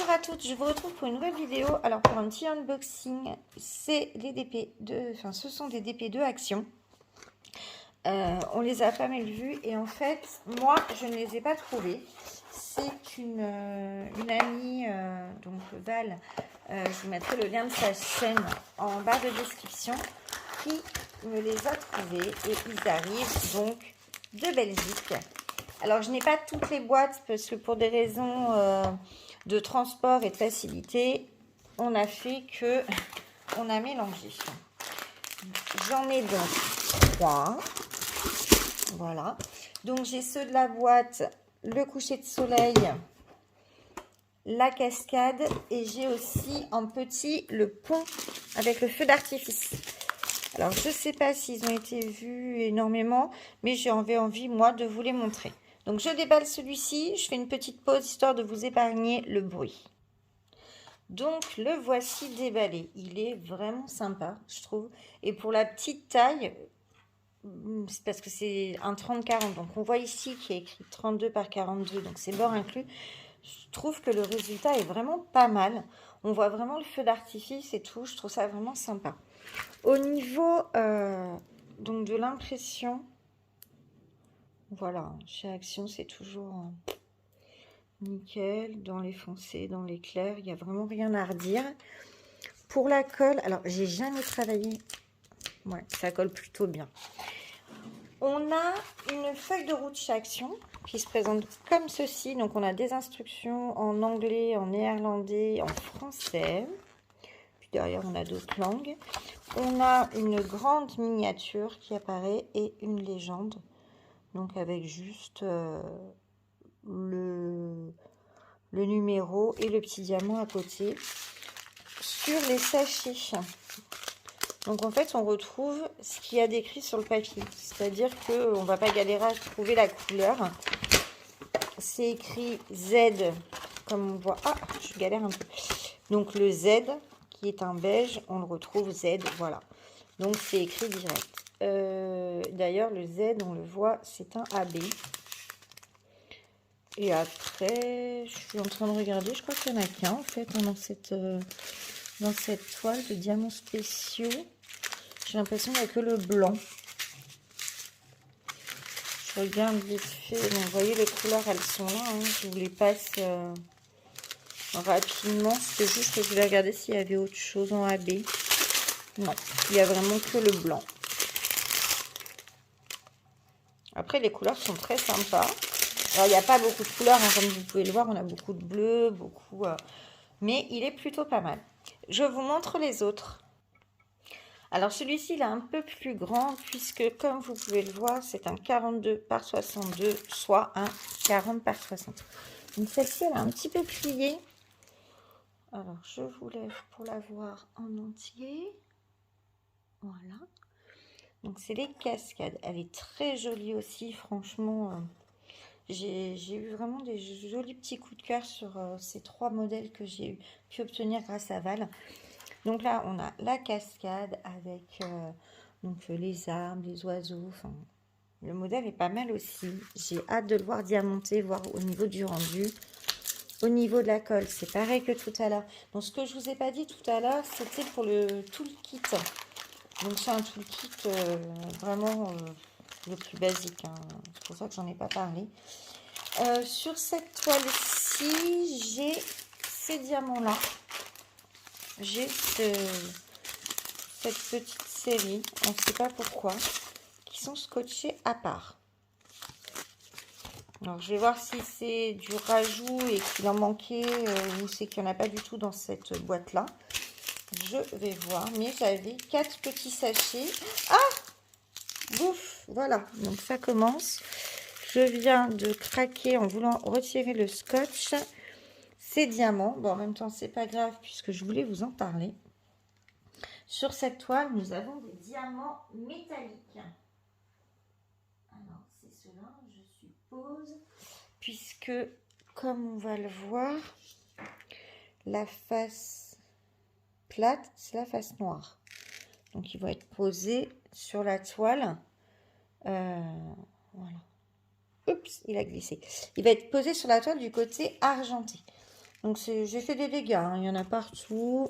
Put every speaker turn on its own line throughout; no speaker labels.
Bonjour à toutes, je vous retrouve pour une nouvelle vidéo. Alors pour un petit unboxing, c'est les DP2, enfin ce sont des DP2 Action. On les a pas mal vus et en fait moi je ne les ai pas trouvés. C'est une amie, donc Val, je vous mettrai le lien de sa chaîne en barre de description, qui me les a trouvés et ils arrivent donc de Belgique. Alors je n'ai pas toutes les boîtes parce que pour des raisons de transport et de facilité, on a fait que on a mélangé. J'en ai donc 3. Voilà. Donc j'ai ceux de la boîte, le coucher de soleil, la cascade et j'ai aussi en petit le pont avec le feu d'artifice. Alors je ne sais pas s'ils ont été vus énormément, mais j'ai envie moi de vous les montrer. Donc je déballe celui-ci, je fais une petite pause histoire de vous épargner le bruit. Donc le voici déballé, il est vraiment sympa je trouve. Et pour la petite taille, c'est parce que c'est un 30-40, donc on voit ici qu'il y a écrit 32 par 42, donc c'est bord inclus. Je trouve que le résultat est vraiment pas mal. On voit vraiment le feu d'artifice et tout, je trouve ça vraiment sympa. Au niveau donc de l'impression, voilà, chez Action c'est toujours nickel, dans les foncés, dans les clairs, il n'y a vraiment rien à redire. Pour la colle, alors j'ai jamais travaillé, ouais, ça colle plutôt bien. On a une feuille de route chez Action qui se présente comme ceci. Donc on a des instructions en anglais, en néerlandais, en français. Puis derrière on a d'autres langues. On a une grande miniature qui apparaît et une légende. Donc avec juste le numéro et le petit diamant à côté. Sur les sachets. Donc en fait on retrouve ce qu'il y a décrit sur le papier. C'est-à-dire qu'on ne va pas galérer à trouver la couleur. C'est écrit Z, comme on voit. Ah, je galère un peu. Donc le Z, qui est un beige, on le retrouve Z, voilà. Donc c'est écrit direct. D'ailleurs, le Z, on le voit, c'est un AB. Et après, je suis en train de regarder, je crois qu'il n'y en a qu'un, en fait, dans cette toile de diamants spéciaux. J'ai l'impression qu'il n'y a que le blanc. Je regarde vite fait. Donc, vous voyez, les couleurs, elles sont là. Hein. Je vous les passe rapidement. C'était juste que je voulais regarder s'il y avait autre chose en AB. Non, il n'y a vraiment que le blanc. Après, les couleurs sont très sympas. Alors, il n'y a pas beaucoup de couleurs. Hein, comme vous pouvez le voir, on a beaucoup de bleu, beaucoup... mais il est plutôt pas mal. Je vous montre les autres. Alors celui-ci il est un peu plus grand puisque comme vous pouvez le voir c'est un 42 par 62 soit un 40 par 60. Donc celle-ci elle est un petit peu pliée. Alors je vous lève pour la voir en entier. Voilà. Donc c'est les cascades. Elle est très jolie aussi franchement. J'ai eu vraiment des jolis petits coups de cœur sur ces 3 modèles que j'ai pu obtenir grâce à Val. Donc là, on a la cascade avec donc, les arbres, les oiseaux. Enfin, le modèle est pas mal aussi. J'ai hâte de le voir diamanté, voir au niveau du rendu. Au niveau de la colle, c'est pareil que tout à l'heure. Donc, ce que je vous ai pas dit tout à l'heure, c'était pour le toolkit. Donc, c'est un toolkit vraiment le plus basique. Hein. C'est pour ça que j'en ai pas parlé. Sur cette toile-ci, j'ai ces diamants-là. J'ai cette petite série, on ne sait pas pourquoi, qui sont scotchés à part. Alors je vais voir si c'est du rajout et qu'il en manquait ou c'est qu'il n'y en a pas du tout dans cette boîte là. Je vais voir, mais j'avais 4 petits sachets. Ah, bouf, voilà, donc ça commence. Je viens de craquer en voulant retirer le scotch. Ces diamants, bon en même temps c'est pas grave puisque je voulais vous en parler. Sur cette toile, nous avons des diamants métalliques. Alors, c'est cela, je suppose, puisque, comme on va le voir, la face plate, c'est la face noire. Donc, il va être posé sur la toile. Voilà. Oups, il a glissé. Il va être posé sur la toile du côté argenté. Donc j'ai fait des dégâts, hein. Il y en a partout.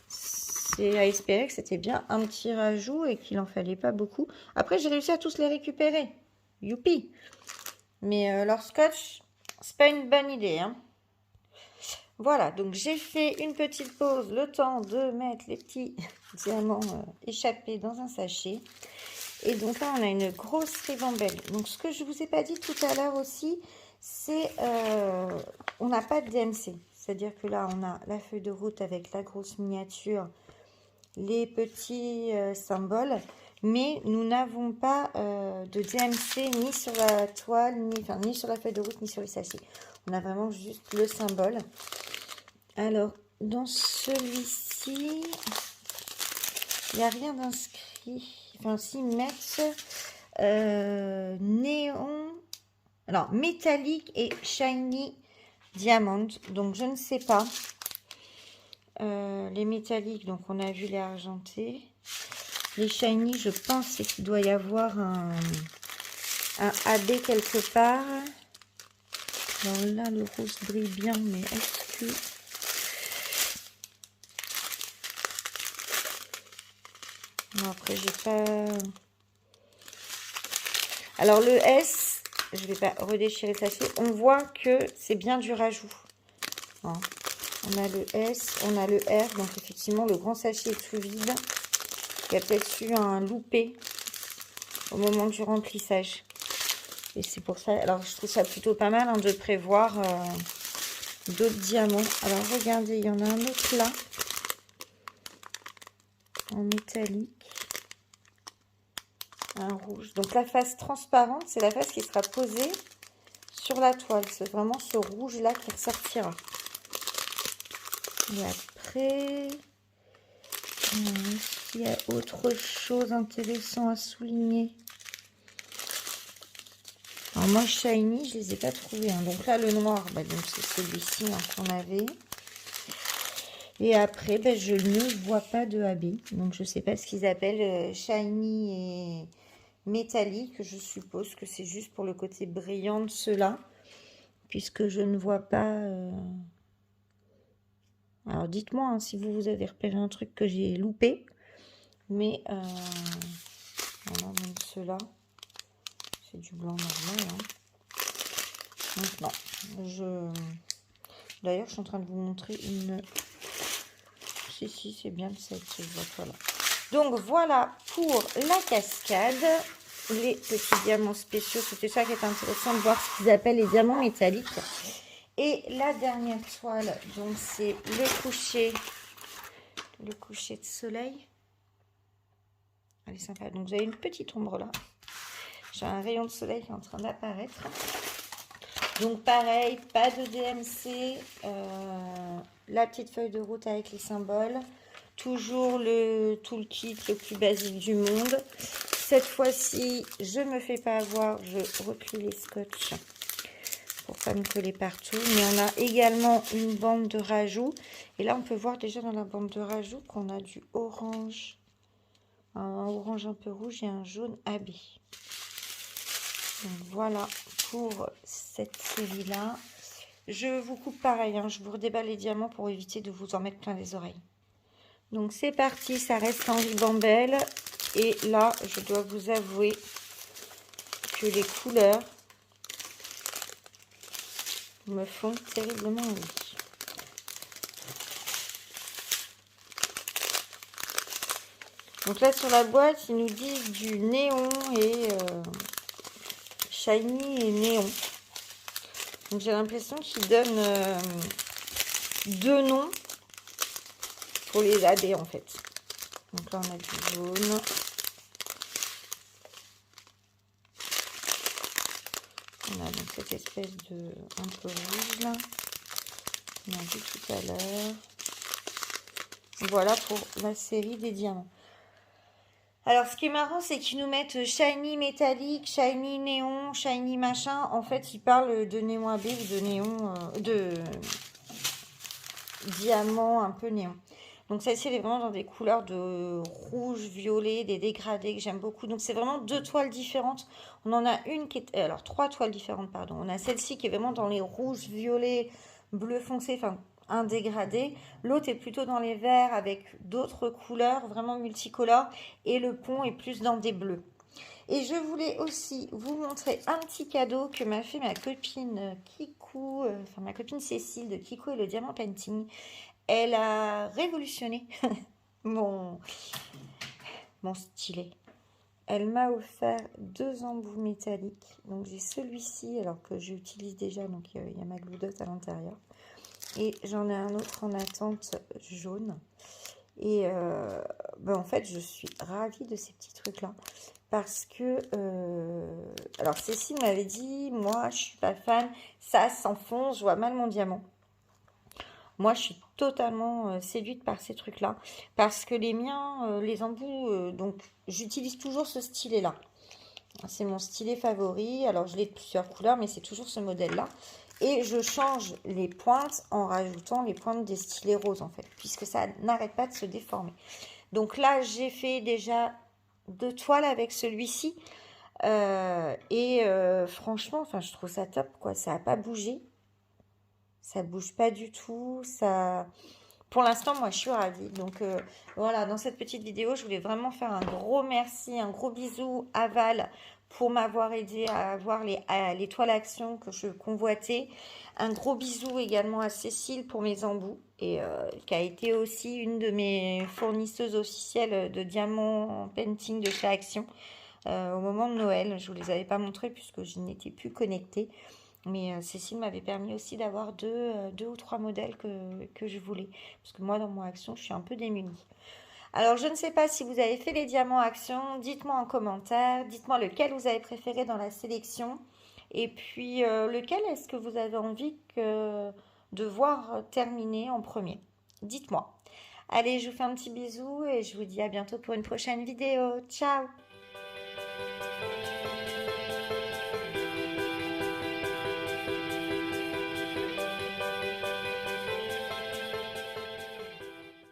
C'est à espérer que c'était bien un petit rajout et qu'il en fallait pas beaucoup. Après, j'ai réussi à tous les récupérer. Youpi! Mais leur scotch, c'est pas une bonne idée, hein. Voilà, donc j'ai fait une petite pause, le temps de mettre les petits diamants échappés dans un sachet. Et donc là, on a une grosse ribambelle. Donc ce que je vous ai pas dit tout à l'heure aussi, c'est on n'a pas de DMC. C'est-à-dire que là, on a la feuille de route avec la grosse miniature, les petits symboles, mais nous n'avons pas de DMC ni sur la toile, ni sur la feuille de route, ni sur les sachets. On a vraiment juste le symbole. Alors, dans celui-ci, il n'y a rien d'inscrit. Enfin, s'ils mettent néon, alors métallique et shiny diamond. Donc, je ne sais pas. Les métalliques, donc on a vu les argentés. Les shiny, je pense qu'il doit y avoir un AB quelque part. Alors là, le rose brille bien, mais est-ce que... Non, après, j'ai pas... Alors, le S, je vais pas redéchirer le sachet. On voit que c'est bien du rajout. Hein. On a le S, on a le R. Donc, effectivement, le grand sachet est tout vide. Il y a peut-être eu un loupé au moment du remplissage. Et c'est pour ça... Alors, je trouve ça plutôt pas mal hein, de prévoir d'autres diamants. Alors, regardez, il y en a un autre là. En métallique. Un rouge. Donc la face transparente, c'est la face qui sera posée sur la toile. C'est vraiment ce rouge là qui ressortira. Et après, est-ce qu'il y a autre chose intéressante à souligner? Alors moi, shiny, je les ai pas trouvés. Hein. Donc là, le noir, bah, donc c'est celui-ci hein, qu'on avait. Et après, bah, je ne vois pas de AB. Donc je sais pas ce qu'ils appellent shiny et métallique. Je suppose que c'est juste pour le côté brillant de ceux-là, puisque je ne vois pas... Alors dites-moi hein, si vous avez repéré un truc que j'ai loupé, mais voilà, même ceux-là, c'est du blanc normal. Hein. Donc non, d'ailleurs je suis en train de vous montrer une... Si, c'est bien cette voilà. Donc voilà pour la cascade. Les petits diamants spéciaux, c'était ça qui est intéressant de voir ce qu'ils appellent les diamants métalliques. Et la dernière toile, donc c'est le coucher de soleil. Elle est sympa. Donc vous avez une petite ombre là. J'ai un rayon de soleil qui est en train d'apparaître. Donc pareil, pas de DMC, la petite feuille de route avec les symboles. Toujours le toolkit le plus basique du monde. Cette fois-ci, je ne me fais pas avoir, je replie les scotch pour pas me coller partout. Mais on a également une bande de rajout. Et là, on peut voir déjà dans la bande de rajout qu'on a du orange, un orange un peu rouge et un jaune habé. Donc voilà pour cette série-là. Je vous coupe pareil, hein, je vous redéballe les diamants pour éviter de vous en mettre plein les oreilles. Donc c'est parti, ça reste en ribambelle. Et là, je dois vous avouer que les couleurs me font terriblement envie. Donc là, sur la boîte, ils nous disent du néon et shiny et néon. Donc j'ai l'impression qu'ils donnent deux noms pour les AB en fait. Donc là, on a du jaune. On a donc cette espèce de un peu rouge là. On a vu tout à l'heure. Voilà pour la série des diamants. Alors, ce qui est marrant, c'est qu'ils nous mettent shiny métallique, shiny néon, shiny machin. En fait, ils parlent de néon AB ou de néon, de diamant un peu néon. Donc, celle-ci, elle est vraiment dans des couleurs de rouge, violet, des dégradés que j'aime beaucoup. Donc, c'est vraiment deux toiles différentes. On en a une qui est... Alors, trois toiles différentes, pardon. On a celle-ci qui est vraiment dans les rouges, violets, bleu foncé, enfin un dégradé. L'autre est plutôt dans les verts avec d'autres couleurs, vraiment multicolores. Et le pont est plus dans des bleus. Et je voulais aussi vous montrer un petit cadeau que m'a fait ma copine Kikou, enfin ma copine Cécile de Kikou et le Diamant Painting. Elle a révolutionné mon, mon stylet. Elle m'a offert 2 embouts métalliques. Donc j'ai celui-ci, alors que j'utilise déjà, donc il y a ma gloudotte à l'intérieur. Et j'en ai un autre en attente jaune. Et en fait, je suis ravie de ces petits trucs-là. Parce que, alors Cécile m'avait dit, moi je suis pas fan, ça s'enfonce, je vois mal mon diamant. Moi, je suis totalement séduite par ces trucs-là. Parce que les miens, les embouts, donc j'utilise toujours ce stylet-là. C'est mon stylet favori. Alors, je l'ai de plusieurs couleurs, mais c'est toujours ce modèle-là. Et je change les pointes en rajoutant les pointes des stylets roses, en fait. Puisque ça n'arrête pas de se déformer. Donc là, j'ai fait déjà 2 toiles avec celui-ci. Franchement, enfin, je trouve ça top, quoi. Ça n'a pas bougé. Ça bouge pas du tout. Ça... Pour l'instant, moi, je suis ravie. Donc, voilà, dans cette petite vidéo, je voulais vraiment faire un gros merci, un gros bisou à Val pour m'avoir aidé à avoir les toiles action que je convoitais. Un gros bisou également à Cécile pour mes embouts et qui a été aussi une de mes fournisseuses officielles de diamants painting de chez Action au moment de Noël. Je ne vous les avais pas montrés puisque je n'étais plus connectée. Mais Cécile m'avait permis aussi d'avoir deux ou trois modèles que je voulais. Parce que moi, dans mon Action, je suis un peu démunie. Alors, je ne sais pas si vous avez fait les diamants Action. Dites-moi en commentaire. Dites-moi lequel vous avez préféré dans la sélection. Et puis, lequel est-ce que vous avez envie de voir terminer en premier? Dites-moi. Allez, je vous fais un petit bisou et je vous dis à bientôt pour une prochaine vidéo. Ciao!